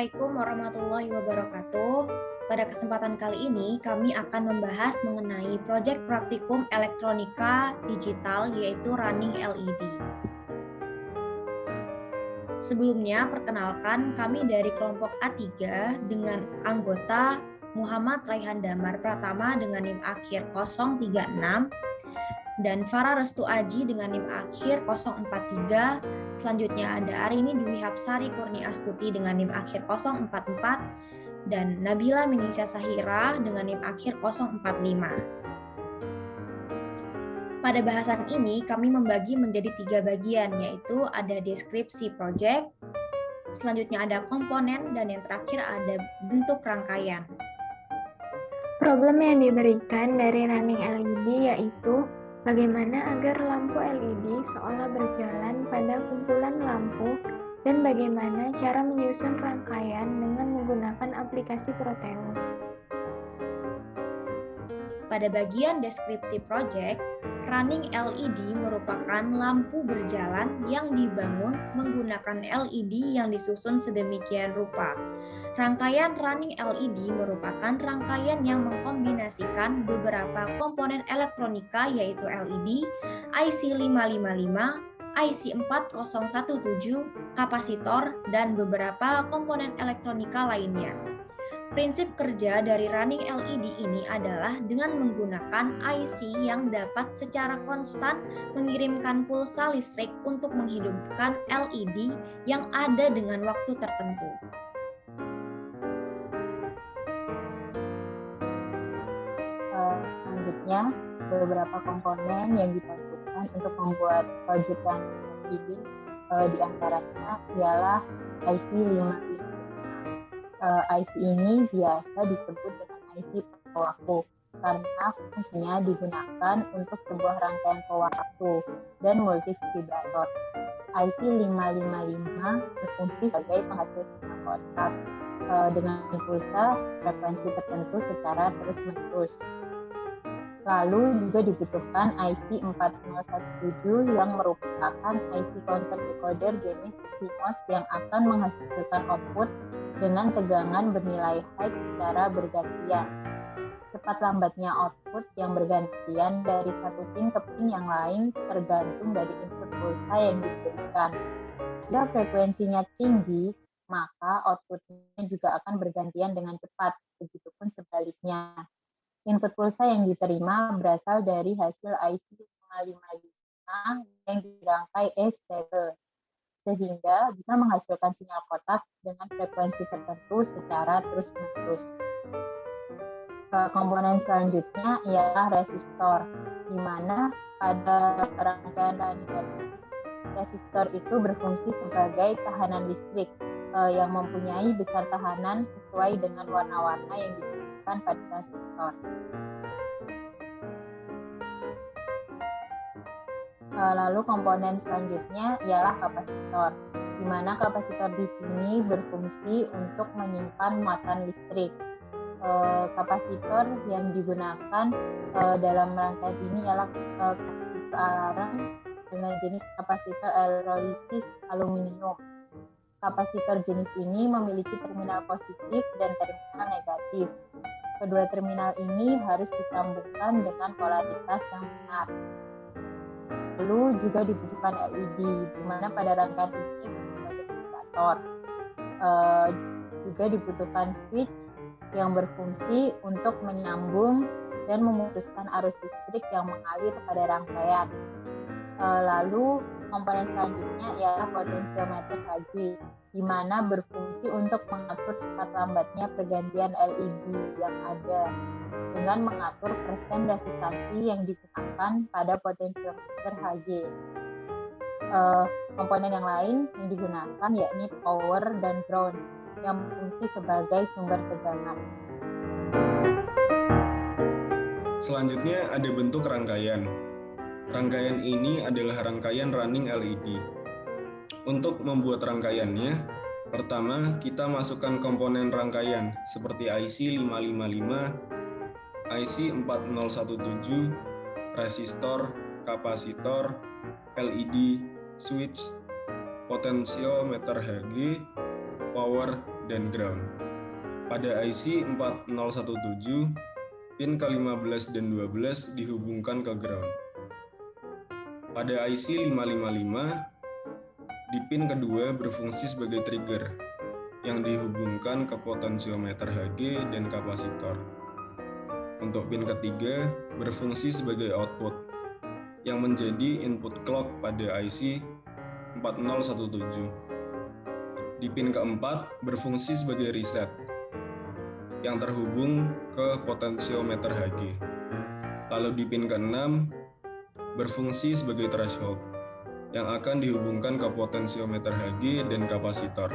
Assalamualaikum warahmatullahi wabarakatuh. Pada kesempatan kali ini, kami akan membahas mengenai proyek praktikum elektronika digital yaitu Running LED. Sebelumnya, perkenalkan kami dari kelompok A3 dengan anggota Muhammad Raihan Damar Pratama dengan NIM akhir 036 dan Farah Restu Aji dengan NIM akhir 043. Selanjutnya ada Arini Dwi Hapsari Kurnia Astuti dengan NIM akhir 044 dan Nabila Minisya Sahira dengan NIM akhir 045. Pada bahasan ini kami membagi menjadi 3 bagian, yaitu ada deskripsi proyek, selanjutnya ada komponen, dan yang terakhir ada bentuk rangkaian. Problem yang diberikan dari Running LED yaitu bagaimana agar lampu LED seolah berjalan pada kumpulan lampu dan bagaimana cara menyusun rangkaian dengan menggunakan aplikasi Proteus. Pada bagian deskripsi proyek, Running LED merupakan lampu berjalan yang dibangun menggunakan LED yang disusun sedemikian rupa. Rangkaian Running LED merupakan rangkaian yang mengkombinasikan beberapa komponen elektronika yaitu LED, IC 555, IC 4017, kapasitor, dan beberapa komponen elektronika lainnya. Prinsip kerja dari Running LED ini adalah dengan menggunakan IC yang dapat secara konstan mengirimkan pulsa listrik untuk menghidupkan LED yang ada dengan waktu tertentu. Selanjutnya, beberapa komponen yang diperlukan untuk membuat proyek LED diantaranya ialah IC 555. IC ini biasa disebut dengan IC pewaktu karena fungsinya digunakan untuk sebuah rangkaian pewaktu dan multivibrator. IC 555 berfungsi sebagai penghasil sinyal kontak dengan pulsa frekuensi tertentu secara terus-menerus. Lalu juga dibutuhkan IC 4017 yang merupakan IC counter decoder jenis CMOS yang akan menghasilkan output dengan tegangan bernilai high secara bergantian. Cepat lambatnya output yang bergantian dari satu pin ke pin yang lain tergantung dari input pulsa yang diberikan. Jika frekuensinya tinggi, maka outputnya juga akan bergantian dengan cepat, begitupun sebaliknya. Input pulsa yang diterima berasal dari hasil IC 555 yang dirangkai stable, sehingga bisa menghasilkan sinyal kotak dengan frekuensi tertentu secara terus-menerus. Komponen selanjutnya ialah resistor, di mana pada rangkaian running LED, resistor itu berfungsi sebagai tahanan listrik yang mempunyai besar tahanan sesuai dengan warna-warna yang diberikan pada resistor. Lalu komponen selanjutnya ialah kapasitor, di mana kapasitor di sini berfungsi untuk menyimpan muatan listrik. Kapasitor yang digunakan dalam rangkaian ini ialah kapasitor alarm dengan jenis kapasitor elektrolisis aluminium. Kapasitor jenis ini memiliki terminal positif dan terminal negatif. Kedua terminal ini harus disambungkan dengan polaritas yang benar. Lalu juga dibutuhkan LED, di mana pada rangkaian ini sebagai indikator. Juga dibutuhkan switch yang berfungsi untuk menyambung dan memutuskan arus listrik yang mengalir pada rangkaian. Lalu komponen selanjutnya ialah potensiometer Hg, di mana berfungsi untuk mengatur cepat lambatnya pergantian LED yang ada dengan mengatur persen resistansi yang digunakan pada potensiometer Hg. Komponen yang lain yang digunakan yakni power dan ground yang berfungsi sebagai sumber tegangan. Selanjutnya ada bentuk rangkaian. Rangkaian ini adalah rangkaian running LED. Untuk membuat rangkaiannya, pertama kita masukkan komponen rangkaian seperti IC 555, IC 4017, resistor, kapasitor, LED, switch, potensiometer Hg, power, dan ground. Pada IC 4017, pin ke-15 dan 12 dihubungkan ke ground. Pada IC 555, di pin kedua berfungsi sebagai trigger yang dihubungkan ke potensiometer Hg dan kapasitor. Untuk pin ketiga berfungsi sebagai output yang menjadi input clock pada IC 4017. Di pin keempat berfungsi sebagai reset yang terhubung ke potensiometer Hg. Lalu di pin ke-6 berfungsi sebagai threshold yang akan dihubungkan ke potensiometer Hg dan kapasitor.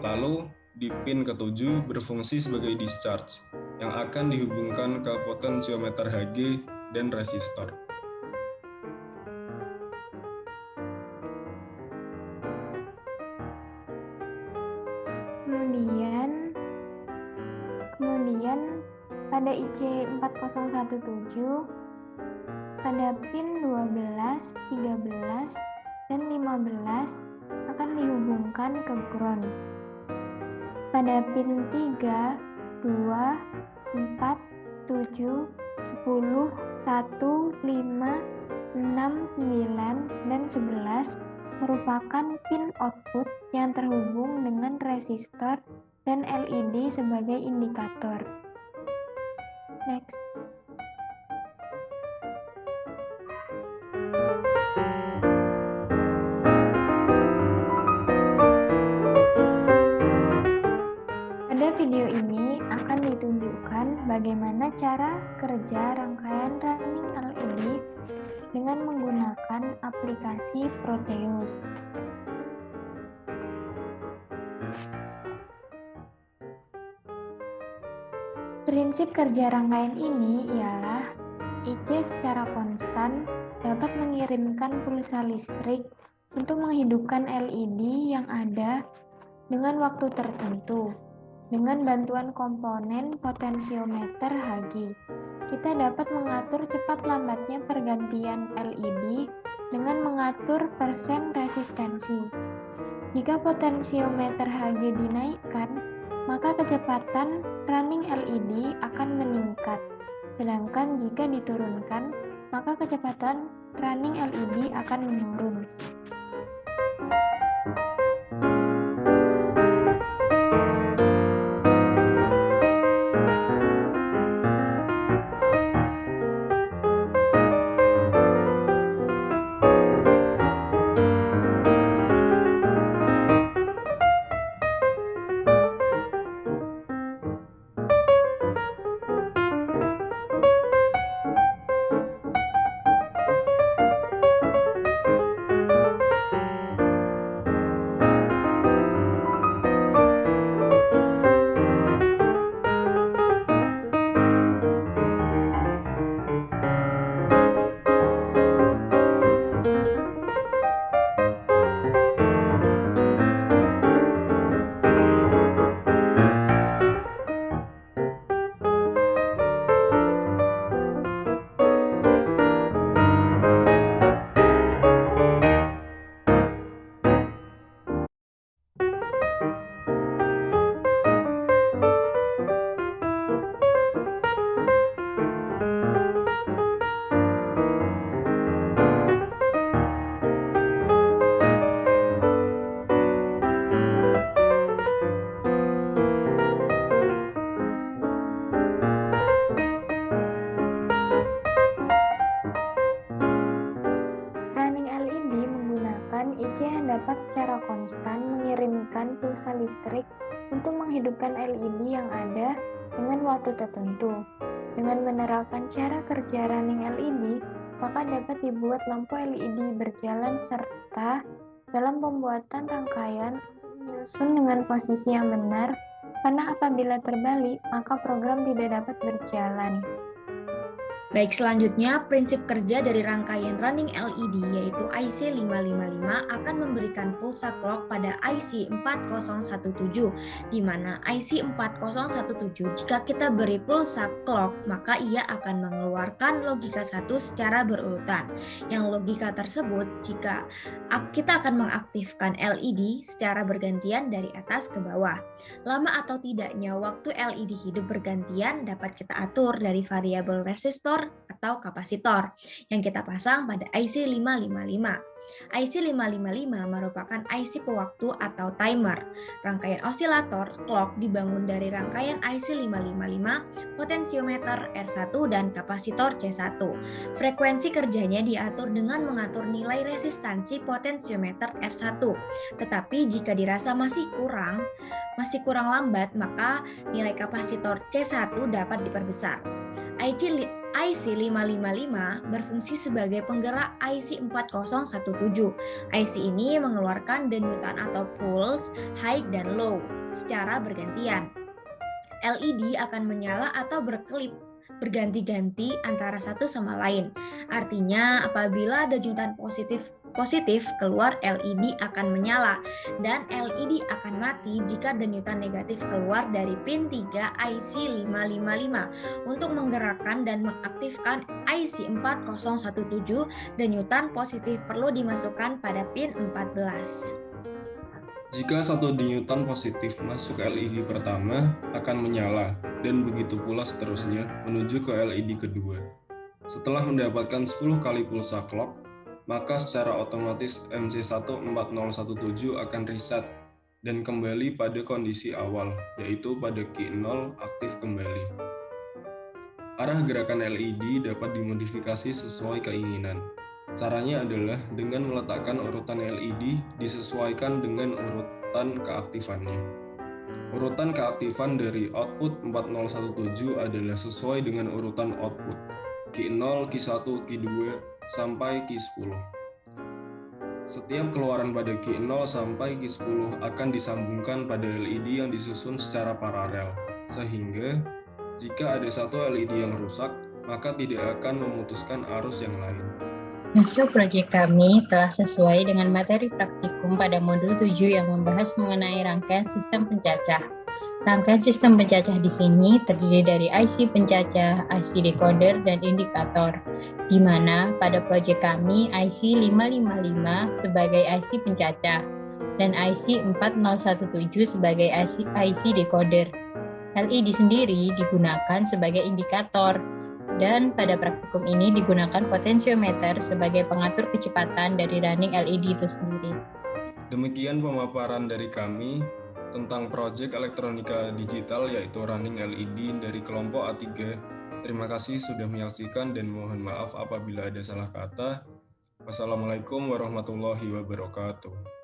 Lalu di pin ke-7 berfungsi sebagai discharge yang akan dihubungkan ke potensiometer Hg dan resistor. Kemudian pada IC 4017, pada pin 12, 13, dan 15 akan dihubungkan ke ground. Pada pin 3, 2, 4, 7, 10, 1, 5, 6, 9, dan 11 merupakan pin output yang terhubung dengan resistor dan LED sebagai indikator. Next. Pada video ini akan ditunjukkan bagaimana cara kerja rangkaian running LED dengan menggunakan aplikasi Proteus. Prinsip kerja rangkaian ini ialah IC secara konstan dapat mengirimkan pulsa listrik untuk menghidupkan LED yang ada dengan waktu tertentu. Dengan bantuan komponen potensiometer Hg, kita dapat mengatur cepat lambatnya pergantian LED dengan mengatur persen resistensi. Jika potensiometer Hg dinaikkan, maka kecepatan running LED akan meningkat. Sedangkan jika diturunkan, maka kecepatan running LED akan menurun. dapat secara konstan mengirimkan pulsa listrik untuk menghidupkan LED yang ada dengan waktu tertentu. Dengan menerapkan cara kerja running LED, maka dapat dibuat lampu LED berjalan serta dalam pembuatan rangkaian untuk menyusun dengan posisi yang benar, karena apabila terbalik, maka program tidak dapat berjalan. Baik, selanjutnya prinsip kerja dari rangkaian running LED yaitu IC555 akan memberikan pulsa clock pada IC4017, di mana IC4017 jika kita beri pulsa clock maka ia akan mengeluarkan logika 1 secara berurutan. Yang logika tersebut jika kita akan mengaktifkan LED secara bergantian dari atas ke bawah. Lama atau tidaknya waktu LED hidup bergantian dapat kita atur dari variabel resistor atau kapasitor yang kita pasang pada IC555. IC555 merupakan IC pewaktu atau timer. Rangkaian osilator clock dibangun dari rangkaian IC555, potensiometer R1 dan kapasitor C1. Frekuensi kerjanya diatur dengan mengatur nilai resistansi potensiometer R1. Tetapi jika dirasa masih kurang lambat, maka nilai kapasitor C1 dapat diperbesar. IC555 berfungsi sebagai penggerak IC4017. IC ini mengeluarkan denyutan atau pulse high dan low secara bergantian. LED akan menyala atau berkelip berganti-ganti antara satu sama lain. Artinya apabila denyutan positif keluar, LED akan menyala dan LED akan mati jika denyutan negatif keluar dari pin 3 IC555. Untuk menggerakkan dan mengaktifkan IC4017, denyutan positif perlu dimasukkan pada pin 14. Jika satu denyutan positif masuk ke LED pertama, akan menyala, dan begitu pula seterusnya menuju ke LED kedua. Setelah mendapatkan 10 kali pulsa clock, maka secara otomatis MC14017 akan reset dan kembali pada kondisi awal, yaitu pada Q0 aktif kembali. Arah gerakan LED dapat dimodifikasi sesuai keinginan. Caranya adalah dengan meletakkan urutan LED disesuaikan dengan urutan keaktifannya. Urutan keaktifan dari output 4017 adalah sesuai dengan urutan output Q0, Q1, Q2, sampai Q10. Setiap keluaran pada Q0 sampai Q10 akan disambungkan pada LED yang disusun secara paralel, sehingga jika ada satu LED yang rusak, maka tidak akan memutuskan arus yang lain. Hasil proyek kami telah sesuai dengan materi praktikum pada modul 7 yang membahas mengenai rangkaian sistem pencacah. Rangkaian sistem pencacah di sini terdiri dari IC pencacah, IC decoder, dan indikator, di mana pada proyek kami IC555 sebagai IC pencacah dan IC4017 sebagai IC decoder. LED sendiri digunakan sebagai indikator, dan pada praktikum ini digunakan potensiometer sebagai pengatur kecepatan dari running LED itu sendiri. Demikian pemaparan dari kami tentang proyek elektronika digital yaitu running LED dari kelompok A3. Terima kasih sudah menyaksikan dan mohon maaf apabila ada salah kata. Wassalamualaikum warahmatullahi wabarakatuh.